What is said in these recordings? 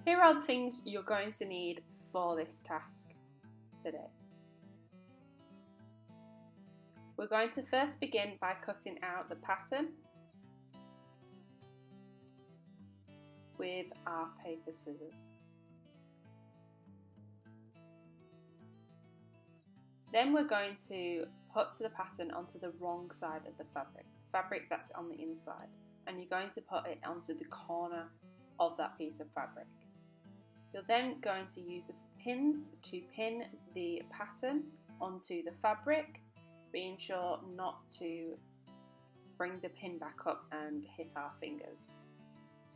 Here are the things you're going to need for this task today. We're going to first begin by cutting out the pattern with our paper scissors. Then we're going to put the pattern onto the wrong side of the fabric that's on the inside, and you're going to put it onto the corner of that piece of fabric. You're then going to use the pins to pin the pattern onto the fabric, being sure not to bring the pin back up and hit our fingers.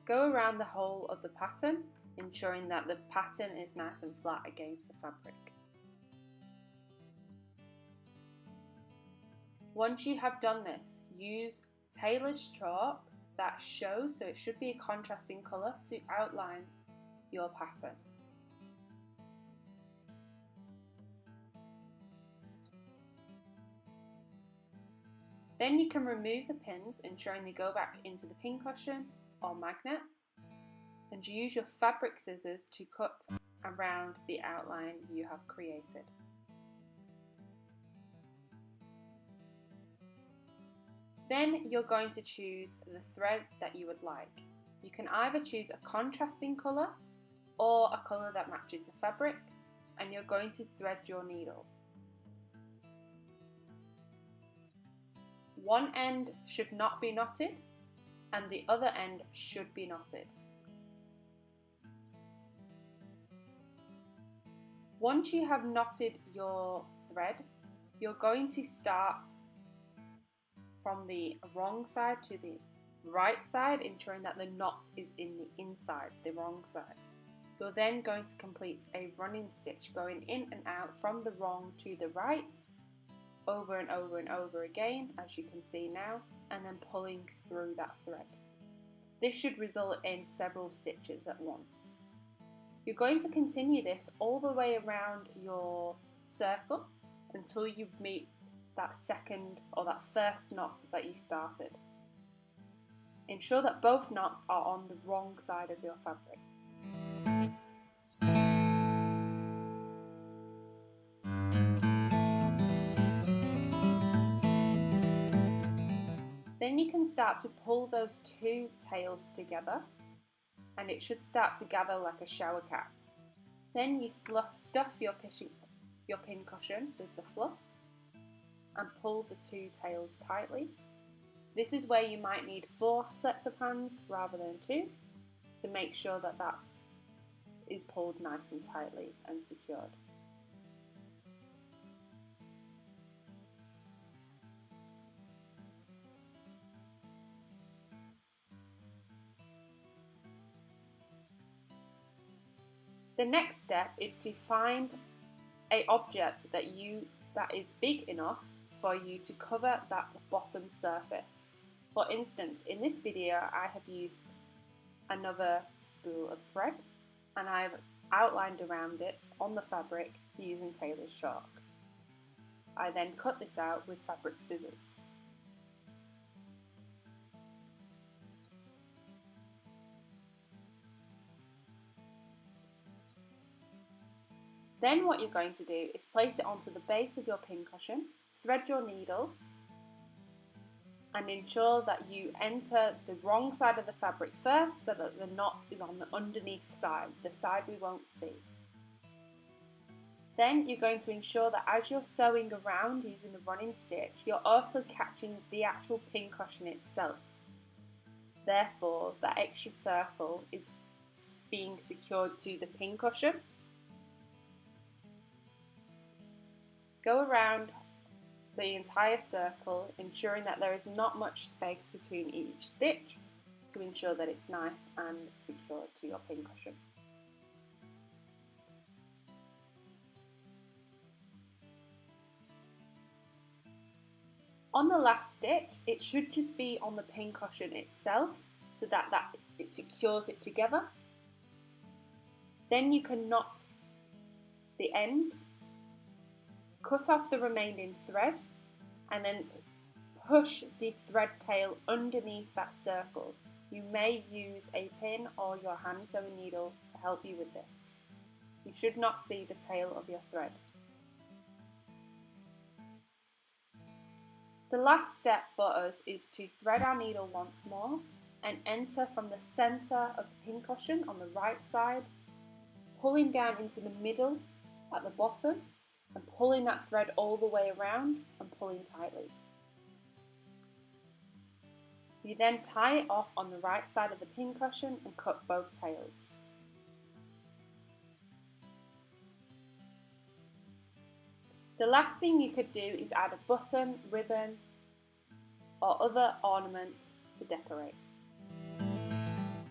Go around the whole of the pattern, ensuring that the pattern is nice and flat against the fabric. Once you have done this, use tailor's chalk that shows, so it should be a contrasting colour, to outline your pattern. Then you can remove the pins, ensuring they go back into the pincushion or magnet, and use your fabric scissors to cut around the outline you have created. Then you're going to choose the thread that you would like. You can either choose a contrasting colour or a colour that matches the fabric, and you're going to thread your needle. One end should not be knotted and the other end should be knotted. Once you have knotted your thread, you're going to start from the wrong side to the right side, ensuring that the knot is in the inside, the wrong side. You're then going to complete a running stitch, going in and out from the wrong to the right, over and over and over again, as you can see now, and then pulling through that thread. This should result in several stitches at once. You're going to continue this all the way around your circle until you meet that second or that first knot that you started. Ensure that both knots are on the wrong side of your fabric. Then you can start to pull those two tails together, and it should start to gather like a shower cap. Then you stuff your pin cushion with the fluff and pull the two tails tightly. This is where you might need 4 sets of hands rather than 2 to make sure that that is pulled nice and tightly and secured. The next step is to find an object that is big enough for you to cover that bottom surface. For instance, in this video I have used another spool of thread and I've outlined around it on the fabric using tailor's chalk. I then cut this out with fabric scissors. Then what you're going to do is place it onto the base of your pincushion, thread your needle, and ensure that you enter the wrong side of the fabric first so that the knot is on the underneath side, the side we won't see. Then you're going to ensure that as you're sewing around using the running stitch, you're also catching the actual pincushion itself. Therefore, that extra circle is being secured to the pincushion. Go around the entire circle, ensuring that there is not much space between each stitch to ensure that it's nice and secure to your pincushion. On the last stitch, it should just be on the pincushion itself so that it secures it together. Then you can knot the end, cut off the remaining thread, and then push the thread tail underneath that circle, You may use a pin or your hand sewing needle to help you with this. You should not see the tail of your thread. The last step for us is to thread our needle once more and enter from the centre of the pincushion on the right side, pulling down into the middle at the bottom and pulling that thread all the way around and pulling tightly. You then tie it off on the right side of the pincushion and cut both tails. The last thing you could do is add a button, ribbon or other ornament to decorate.